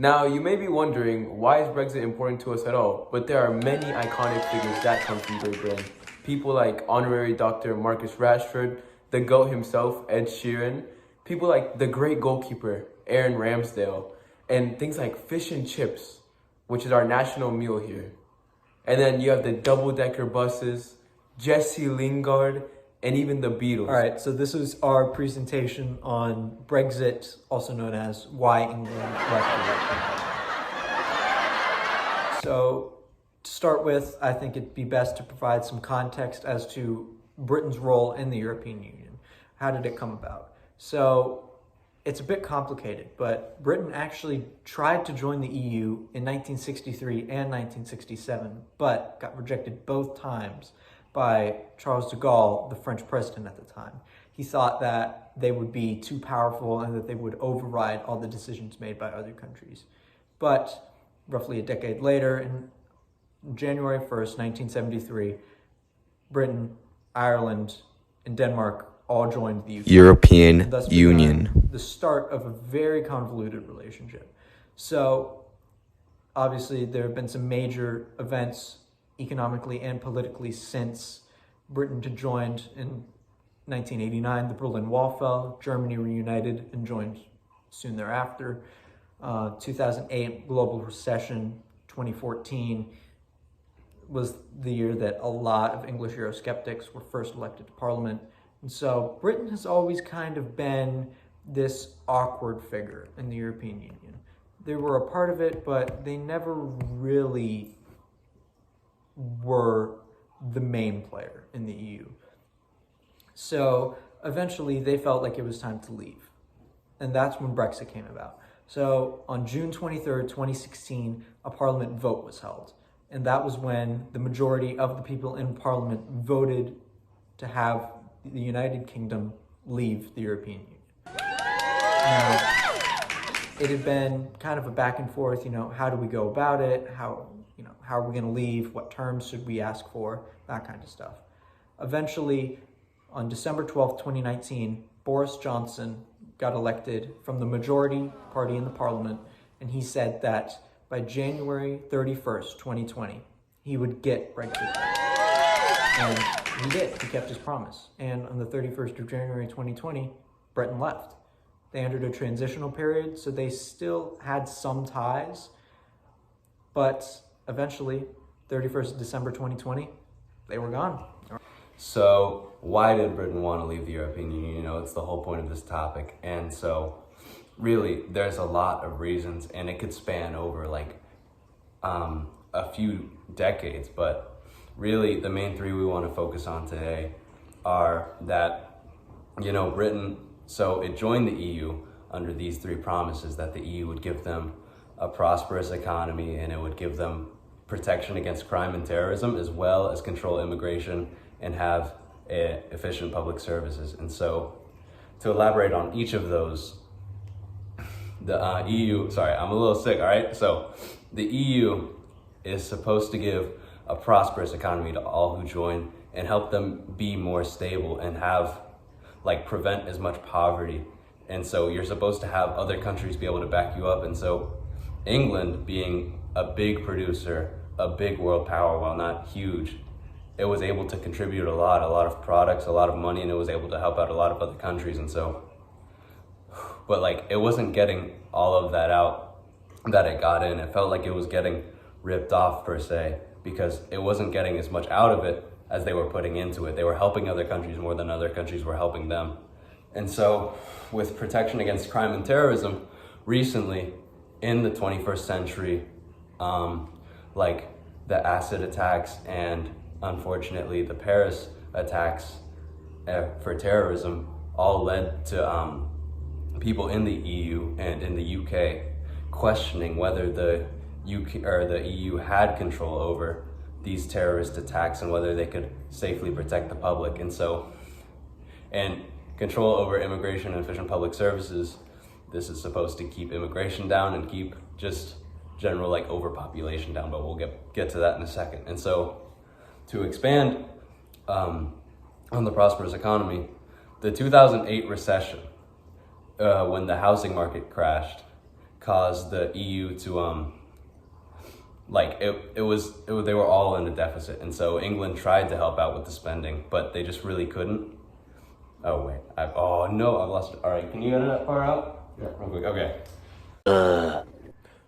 Now, you may be wondering, why is Brexit important to us at all? But there are many iconic figures that come from Great Britain. People like honorary Dr. Marcus Rashford, the GOAT himself, Ed Sheeran, people like the great goalkeeper, Aaron Ramsdale, and things like fish and chips, which is our national meal here. And then you have the double-decker buses, Jesse Lingard, and even the Beatles. All right, so this is our presentation on Brexit, also known as why England left the European Union. So to start with, I think it'd be best to provide some context as to Britain's role in the European Union. How did it come about? So it's a bit complicated, but Britain actually tried to join the EU in 1963 and 1967, but got rejected both times by Charles de Gaulle, the French president at the time. He thought that they would be too powerful and that they would override all the decisions made by other countries. But roughly a decade later, in January 1st, 1973, Britain, Ireland, and Denmark all joined the European Union. The start of a very convoluted relationship. So obviously there have been some major events economically and politically since Britain had joined. In 1989, the Berlin Wall fell, Germany reunited and joined soon thereafter. 2008, global recession. 2014 was the year that a lot of English Eurosceptics were first elected to Parliament. And so Britain has always kind of been this awkward figure in the European Union. They were a part of it, but they never really were the main player in the EU. So eventually they felt like it was time to leave. And that's when Brexit came about. So on June 23rd, 2016, a parliament vote was held. And that was when the majority of the people in parliament voted to have the United Kingdom leave the European Union. Now, it had been kind of a back and forth, how do we go about it? How are we going to leave? What terms should we ask for? That kind of stuff. Eventually, on December 12th, 2019, Boris Johnson got elected from the majority party in the parliament, and he said that by January 31st, 2020, he would get Brexit back. And he did. He kept his promise. And on the 31st of January 2020, Britain left. They entered a transitional period, so they still had some ties, but eventually, 31st of December 2020, they were gone. So why did Britain want to leave the European Union? It's the whole point of this topic. And so really, there's a lot of reasons, and it could span over a few decades. But really, the main three we want to focus on today are that, Britain, so it joined the EU under these three promises that the EU would give them a prosperous economy and it would give them protection against crime and terrorism, as well as control immigration and have efficient public services. And so to elaborate on each of those, the EU, sorry, I'm a little sick, all right? So the EU is supposed to give a prosperous economy to all who join and help them be more stable and have, prevent as much poverty. And so you're supposed to have other countries be able to back you up. And so England, being a big producer, a big world power, while not huge, it was able to contribute a lot of products, a lot of money, and it was able to help out a lot of other countries. And so, but it wasn't getting all of that out that it got in. It felt like it was getting ripped off per se, because it wasn't getting as much out of it as they were putting into it. They were helping other countries more than other countries were helping them. And so with protection against crime and terrorism, recently in the 21st century, the acid attacks and unfortunately the Paris attacks for terrorism all led to people in the EU and in the UK questioning whether the UK or the EU had control over these terrorist attacks and whether they could safely protect the public. And so, and control over immigration and efficient public services, this is supposed to keep immigration down and keep just general overpopulation down, but we'll get to that in a second. And so to expand on the prosperous economy, the 2008 recession, when the housing market crashed, caused the EU to they were all in a deficit, and so England tried to help out with the spending, but they just really couldn't. Oh wait, I've lost it. All right, can you edit that far out? Yeah, real quick. Okay.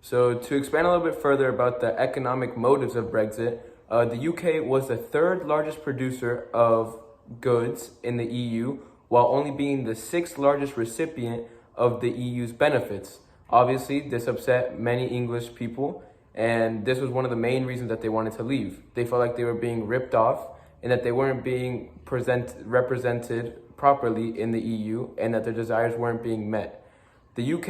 So to expand a little bit further about the economic motives of Brexit, the UK was the third largest producer of goods in the EU, while only being the sixth largest recipient of the EU's benefits. Obviously, this upset many English people, and this was one of the main reasons that they wanted to leave. They felt like they were being ripped off and that they weren't being represented properly in the EU and that their desires weren't being met. The UK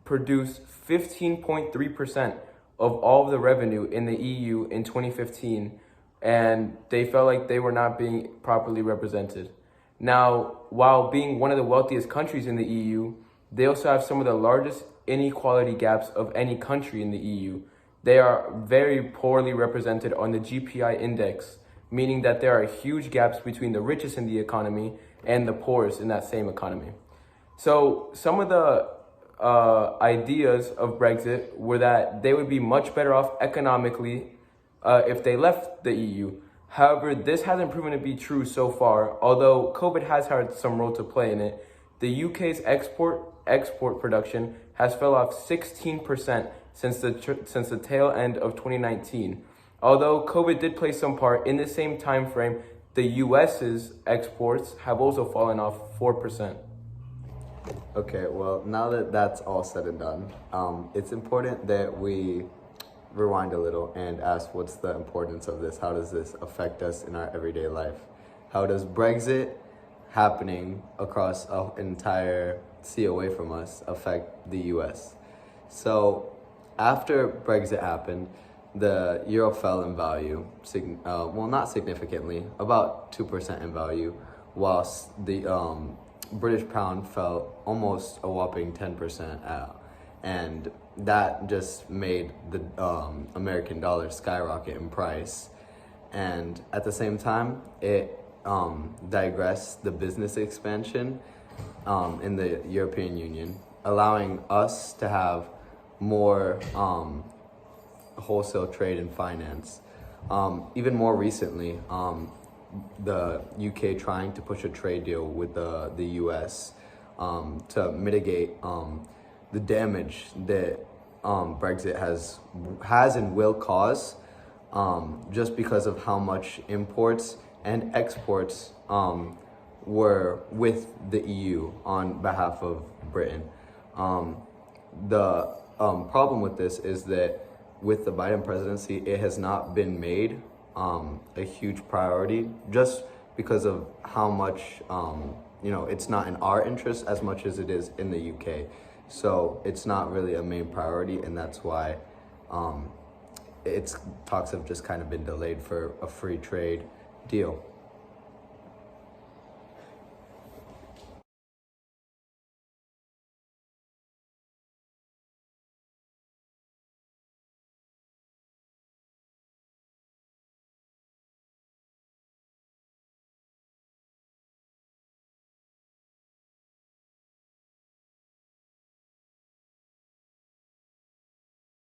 produced 15.3% of all of the revenue in the EU in 2015, and they felt like they were not being properly represented. Now, while being one of the wealthiest countries in the EU, they also have some of the largest inequality gaps of any country in the EU. They are very poorly represented on the GPI index, meaning that there are huge gaps between the richest in the economy and the poorest in that same economy. So some of the ideas of Brexit were that they would be much better off economically if they left the EU. However, this hasn't proven to be true so far, although COVID has had some role to play in it. The UK's export production has fell off 16% since the tail end of 2019. Although COVID did play some part, in the same time frame, the US's exports have also fallen off 4%. Okay, well, now that that's all said and done, it's important that we rewind a little and ask, what's the importance of this? How does this affect us in our everyday life? How does Brexit happening across an entire sea away from us affect the US? So after Brexit happened, the euro fell in value, not significantly, about 2% in value, whilst the British pound fell almost a whopping 10% out. And that just made the American dollar skyrocket in price. And at the same time, it digressed the business expansion in the European Union, allowing us to have more wholesale trade and finance. Even more recently, the UK trying to push a trade deal with the US to mitigate the damage that Brexit has and will cause, just because of how much imports and exports were with the EU on behalf of Britain. The problem with this is that with the Biden presidency, it has not been made a huge priority, just because of how much, it's not in our interest as much as it is in the UK. So it's not really a main priority, and that's why talks have just kind of been delayed for a free trade deal.